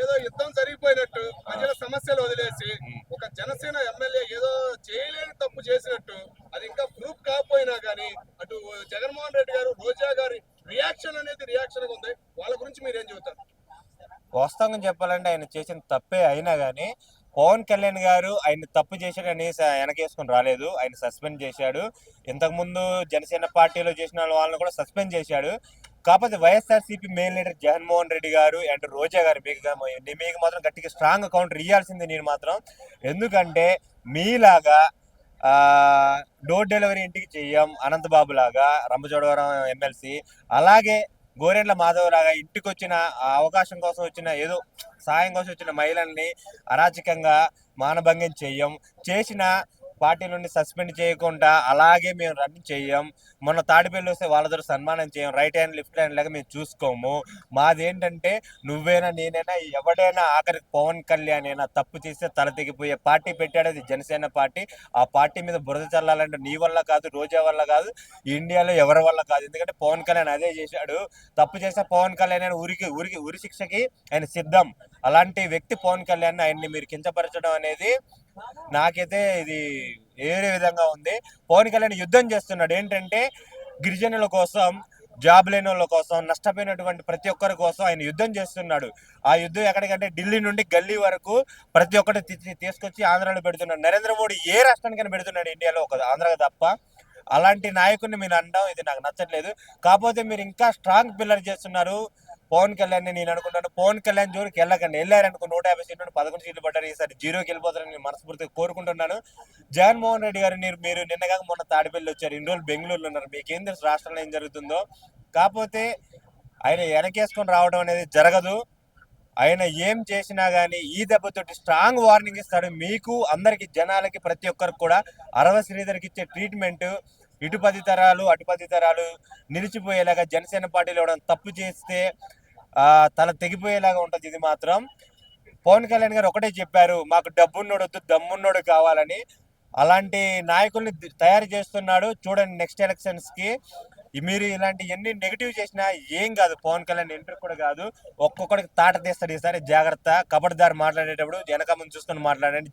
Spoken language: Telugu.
ఏదో యుద్ధం జరిగిపోయినట్టు ప్రజల సమస్యలు వదిలేసి ఒక జనసేన ఎమ్మెల్యే ఏదో చేయలేని తప్పు చేసినట్టు అది ఇంకా ప్రూఫ్ కాకపోయినా కానీ అటు జగన్మోహన్ రెడ్డి గారు రోజా గారి రియాక్షన్ అనేది రియాక్షన్ ఉంది. వాళ్ళ గురించి మీరేం చెబుతారు? వాస్తవంగా చెప్పాలంటే ఆయన చేసిన తప్పే అయినా కానీ పవన్ కళ్యాణ్ గారు ఆయన తప్పు చేశాడని వెనకేసుకొని రాలేదు. ఆయన సస్పెండ్ చేశాడు. ఇంతకుముందు జనసేన పార్టీలో చేసిన వాళ్ళని కూడా సస్పెండ్ చేశాడు. కాకపోతే వైఎస్ఆర్సీపీ మెయిన్ లీడర్ జగన్మోహన్ రెడ్డి గారు అండ్ రోజా గారు మీకు మాత్రం గట్టిగా స్ట్రాంగ్ కౌంటర్ ఇవ్వాల్సింది నేను మాత్రం. ఎందుకంటే మీలాగా ఆ, డోర్ డెలివరీ ఇంటికి చెయ్యం అనంతబాబు లాగా రంపచోడవరం ఎమ్మెల్సీ, అలాగే గోరెంట్ల మాధవ్ లాగా ఇంటికి వచ్చిన ఆ అవకాశం కోసం వచ్చిన ఏదో సాయం కోసం వచ్చిన మహిళల్ని అరాచకంగా మానభంగం చెయ్యం. చేసిన పార్టీ నుండి సస్పెండ్ చేయకుండా అలాగే మేము రన్ చెయ్యం. మొన్న తాడిపల్లి వస్తే వాళ్ళతో సన్మానం చేయం. రైట్ హ్యాండ్ లెఫ్ట్ హ్యాండ్ లాగా మేము చూసుకోము. మాదేంటంటే నువ్వైనా నేనైనా ఎవడైనా ఆఖరికి పవన్ కళ్యాణ్ అయినా తప్పు చేస్తే తల తెగిపోయే పార్టీ పెట్టాడు, అది జనసేన పార్టీ. ఆ పార్టీ మీద బురద చల్లాలంటే నీ వల్ల కాదు, రోజా వల్ల కాదు, ఇండియాలో ఎవరి వల్ల కాదు. ఎందుకంటే పవన్ కళ్యాణ్ అదే చేశాడు. తప్పు చేస్తే పవన్ కళ్యాణ్ ఆయన ఉరి శిక్షకి ఆయన సిద్ధం. అలాంటి వ్యక్తి పవన్ కళ్యాణ్, ఆయన్ని మీరు కించపరచడం అనేది నాకైతే ఇది వేరే విధంగా ఉంది. పవన్ కళ్యాణ్ యుద్ధం చేస్తున్నాడు. ఏంటంటే గిరిజనుల కోసం, జాబ్ లేని వాళ్ళ కోసం, నష్టపోయినటువంటి ప్రతి ఒక్కరి కోసం ఆయన యుద్ధం చేస్తున్నాడు. ఆ యుద్ధం ఎక్కడికంటే ఢిల్లీ నుండి గల్లీ వరకు ప్రతి ఒక్కటి తీసుకొచ్చి ఆంధ్రాలో పెడుతున్నాడు. నరేంద్ర మోడీ ఏ రాష్ట్రానికైనా పెడుతున్నాడు, ఇండియాలో ఒక ఆంధ్రాకి తప్ప. అలాంటి నాయకుడిని మీరు అనడం ఇది నాకు నచ్చట్లేదు. కాకపోతే మీరు ఇంకా స్ట్రాంగ్ పిల్లర్ చేస్తున్నారు పవన్ కళ్యాణ్. నేను అనుకుంటాను పవన్ కళ్యాణ్ జోలికి వెళ్ళకండి. వెళ్ళారనుకో 150 సీట్లు 11 సీట్లు పడ్డారు. ఈసారి జీరోకి వెళ్ళిపోతారని నేను మనస్ఫూర్తిగా కోరుకుంటున్నాను. జగన్మోహన్ రెడ్డి గారు మీరు నిన్నగా మొన్న తాడిపల్లి వచ్చారు, ఇన్ని రోజులు బెంగళూరులో ఉన్నారు. మీకేం తెలుసు రాష్ట్రంలో ఏం జరుగుతుందో? కాకపోతే ఆయన వెనకేసుకొని రావడం అనేది జరగదు. ఆయన ఏం చేసినా కానీ ఈ దెబ్బతోటి స్ట్రాంగ్ వార్నింగ్ ఇస్తాడు మీకు, అందరికి, జనాలకి, ప్రతి ఒక్కరికి కూడా. అరవ శ్రీధర్కి ఇచ్చే ట్రీట్మెంట్ ఇటు 10 తరాలు అటు 10 తరాలు నిలిచిపోయేలాగా జనసేన పార్టీలో తప్పు చేస్తే తల తెగిపోయేలాగా ఉంటుంది. ఇది మాత్రం పవన్ కళ్యాణ్ గారు ఒకటే చెప్పారు, మాకు డబ్బున్నోడు వద్దు, దమ్మున్నోడు కావాలని. అలాంటి నాయకుల్ని తయారు చేస్తున్నాడు. చూడండి నెక్స్ట్ ఎలక్షన్స్ కి మీరు ఇలాంటి ఎన్ని నెగిటివ్ చేసినా ఏం కాదు. పవన్ కళ్యాణ్ ఎంట్రీ కూడా కాదు, ఒక్కొక్కడికి తాట తీస్తాడు. ఈసారి జాగ్రత్త. కబడ్దారు మాట్లాడేటప్పుడు వెనక ముందు చూసుకొని మాట్లాడండి.